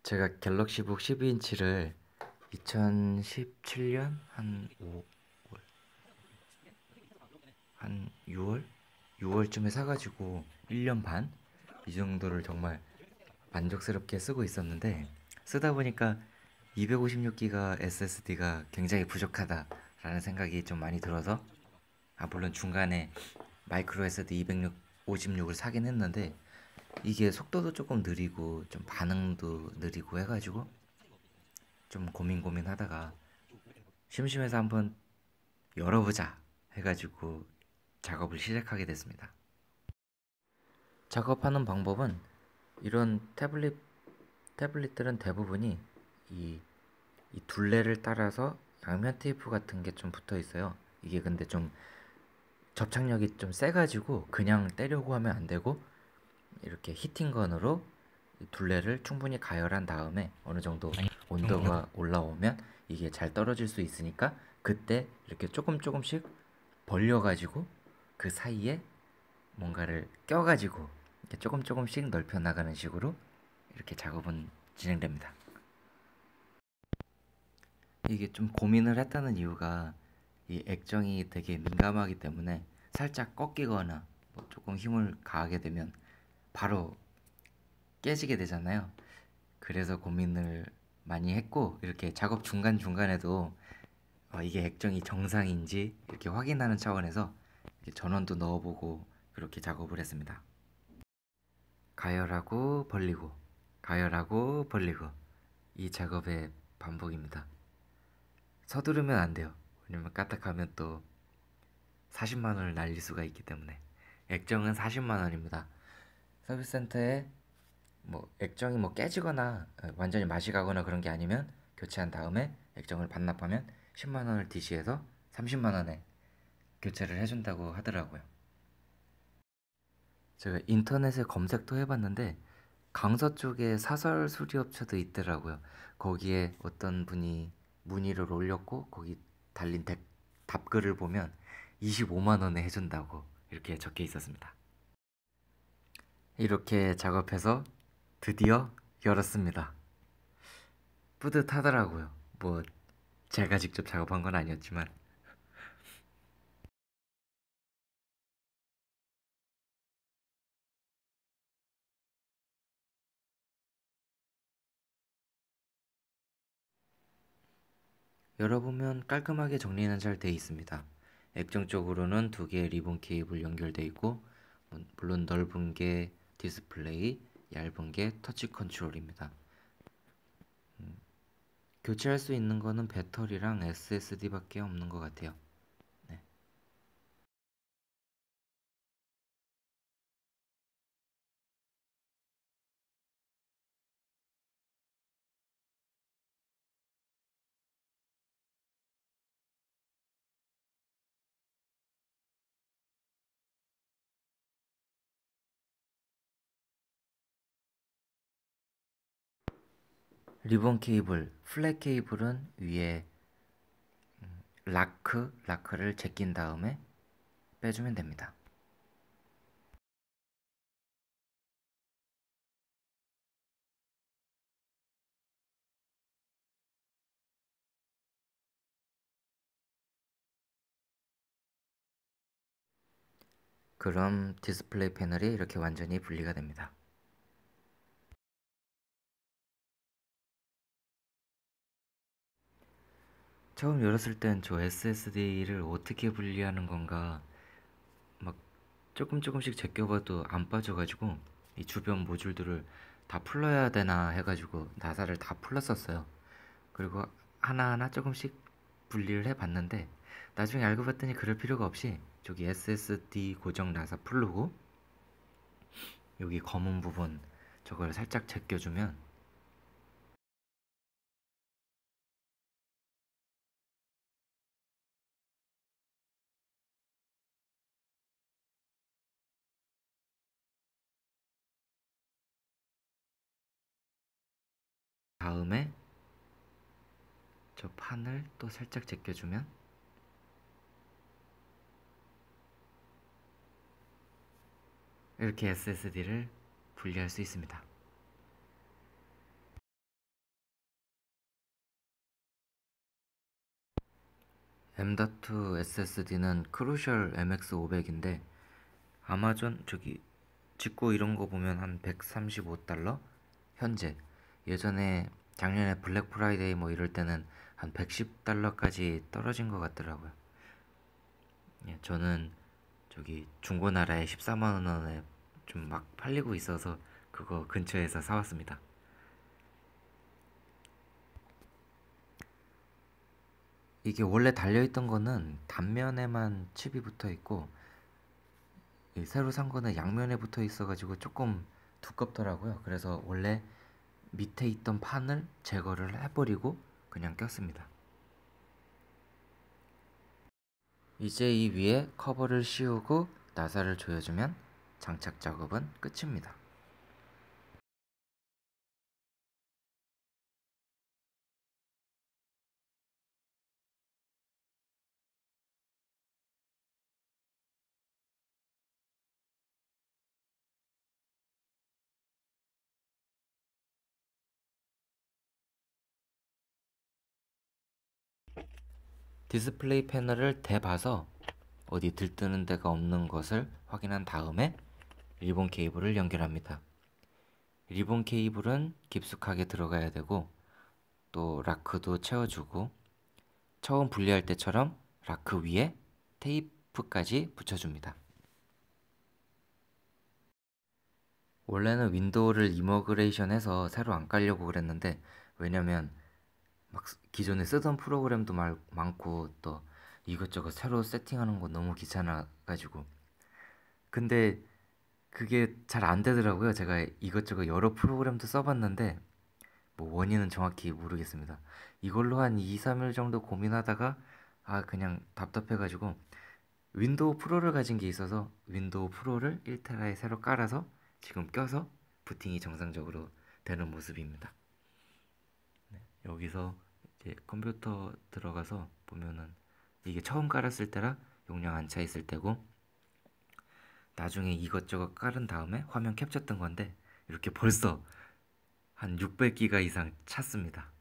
제가 갤럭시북 12인치를 2017년 한 6월쯤에 사가지고 1년 반? 이 정도를 정말 만족스럽게 쓰고 있었는데, 쓰다 보니까 256기가 SSD가 굉장히 부족하다라는 생각이 좀 많이 들어서, 물론 중간에 마이크로 SD 256을 사긴 했는데, 이게 속도도 조금 느리고 좀 반응도 느리고 해가지고 좀 고민하다가 심심해서 한번 열어보자 해가지고 작업을 시작하게 됐습니다. 작업하는 방법은, 이런 태블릿들은 대부분이 이, 이 둘레를 따라서 양면 테이프 같은 게 좀 붙어 있어요. 이게 근데 좀 접착력이 좀 세가지고 그냥 떼려고 하면 안 되고, 이렇게 히팅건으로 이 둘레를 충분히 가열한 다음에 어느 정도 온도가 올라오면 이게 잘 떨어질 수 있으니까, 그때 이렇게 조금씩 벌려가지고 그 사이에 뭔가를 껴가지고 이렇게 조금씩 넓혀 나가는 식으로 이렇게 작업은 진행됩니다. 이게 좀 고민을 했다는 이유가, 이 액정이 되게 민감하기 때문에 살짝 꺾이거나 뭐 조금 힘을 가하게 되면 바로 깨지게 되잖아요. 그래서 고민을 많이 했고, 이렇게 작업 중간중간에도 이게 액정이 정상인지 이렇게 확인하는 차원에서 이렇게 전원도 넣어보고 그렇게 작업을 했습니다. 가열하고 벌리고, 가열하고 벌리고, 이 작업의 반복입니다. 서두르면 안 돼요. 왜냐면 까딱하면 또 40만 원을 날릴 수가 있기 때문에. 액정은 40만 원입니다. 서비스 센터에 뭐 액정이 뭐 깨지거나 완전히 맛이 가거나 그런 게 아니면 교체한 다음에 액정을 반납하면 10만 원을 DC해서 30만 원에 교체를 해준다고 하더라고요. 제가 인터넷에 검색도 해봤는데 강서 쪽에 사설 수리업체도 있더라고요. 거기에 어떤 분이 문의를 올렸고, 거기 달린 답글을 보면 25만 원에 해준다고 이렇게 적혀 있었습니다. 이렇게 작업해서 드디어 열었습니다. 뿌듯하더라고요. 뭐 제가 직접 작업한 건 아니었지만. 열어보면 깔끔하게 정리는 잘 돼 있습니다. 액정 쪽으로는 두 개의 리본 케이블 연결돼 있고, 물론 넓은 게 디스플레이, 얇은 게 터치 컨트롤입니다. 교체할 수 있는 거는 배터리랑 SSD밖에 없는 것 같아요. 네. 리본 케이블, 플랫 케이블은 위에 라크를 제낀 다음에 빼주면 됩니다. 그럼 디스플레이 패널이 이렇게 완전히 분리가 됩니다. 처음 열었을 땐 저 SSD를 어떻게 분리하는 건가 막 조금씩 제껴봐도 안 빠져가지고, 이 주변 모듈들을 다 풀러야 되나 해가지고 나사를 다 풀렀었어요. 그리고 하나하나 조금씩 분리를 해봤는데, 나중에 알고 봤더니 그럴 필요가 없이 저기 SSD 고정 나사 풀르고 여기 검은 부분 저걸 살짝 제껴주면 다음에 저 판을 또 살짝 제껴주면 이렇게 SSD를 분리할 수 있습니다. M.2 SSD는 크루셜 MX500인데 아마존 저기 직구 이런 거 보면 한 135달러? 현재. 예전에 작년에 블랙 프라이데이 뭐 이럴 때는 한 110달러까지 떨어진 것 같더라고요. 예, 저는 저기 중고나라에 14만 원에 좀 막 팔리고 있어서 그거 근처에서 사왔습니다. 이게 원래 달려있던 거는 단면에만 칩이 붙어 있고 이 새로 산 거는 양면에 붙어 있어가지고 조금 두껍더라고요. 그래서 원래 밑에 있던 판을 제거를 해버리고 그냥 꼈습니다. 이제 이 위에 커버를 씌우고 나사를 조여주면 장착 작업은 끝입니다. 디스플레이 패널을 대봐서 어디 들뜨는 데가 없는 것을 확인한 다음에 리본 케이블을 연결합니다. 리본 케이블은 깊숙하게 들어가야 되고 또 라크도 채워주고 처음 분리할 때처럼 라크 위에 테이프까지 붙여줍니다. 원래는 윈도우를 이머그레이션해서 새로 안 깔려고 그랬는데 왜냐면 막 기존에 쓰던 프로그램도 많고 또 이것저것 새로 세팅하는 거 너무 귀찮아가지고 근데 그게 잘 안 되더라고요. 제가 이것저것 여러 프로그램도 써봤는데 뭐 원인은 정확히 모르겠습니다. 이걸로 한 2, 3일 정도 고민하다가 아 그냥 답답해가지고 윈도우 프로를 가진 게 있어서 윈도우 프로를 1테라에 새로 깔아서 지금 껴서 부팅이 정상적으로 되는 모습입니다. 여기서 이제 컴퓨터 들어가서 보면은 이게 처음 깔았을 때라 용량 안 차 있을 때고 나중에 이것저것 깔은 다음에 화면 캡처했던 건데 이렇게 벌써 한 600기가 이상 찼습니다.